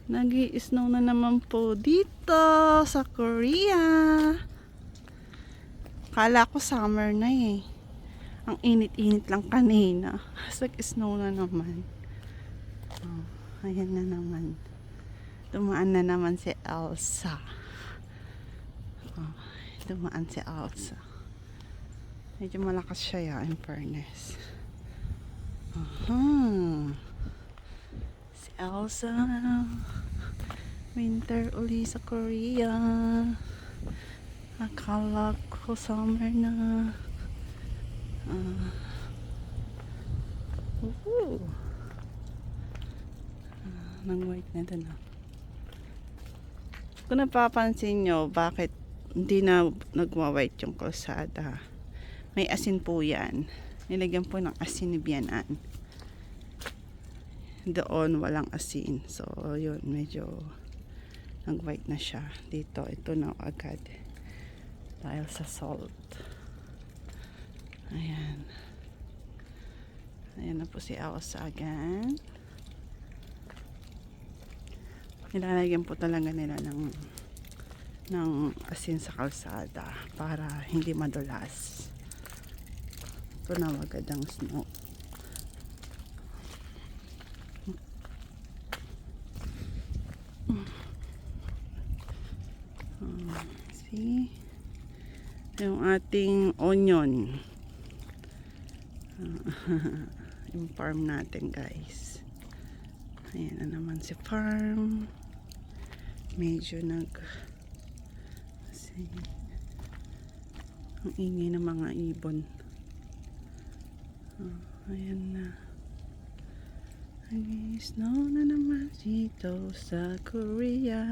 Nag-i-snow na naman po dito sa Korea. Kala ko summer na eh. Ang init-init lang kanina. Nag-snow na naman. Oh, ayan na naman. Dumaan na naman si Elsa. Oh, dumaan si Elsa. Medyo malakas siya ya, in fairness. Si Elsa. Winter uli sa Korea. Akala ko summer na. Nang white na doon. Kung napapansin nyo, bakit hindi na nagwa-white yung kalsada? May asin po yan. Nilagyan po ng asin ni Bianan. Doon walang asin. So, yun, medyo nag-white na siya. Dito, ito na agad. Dahil sa salt. Ayan. Ayan na po si Elsa again. Nilalagyan po talaga nila ng asin sa kalsada para hindi madulas. Ito na agad ang snow. See? Yung ating onion. Yung farm natin, guys. Ayan na naman si farm. Medyo kasi ang ingay ng mga ibon. Ayan na. Ay, snow na naman dito sa Korea.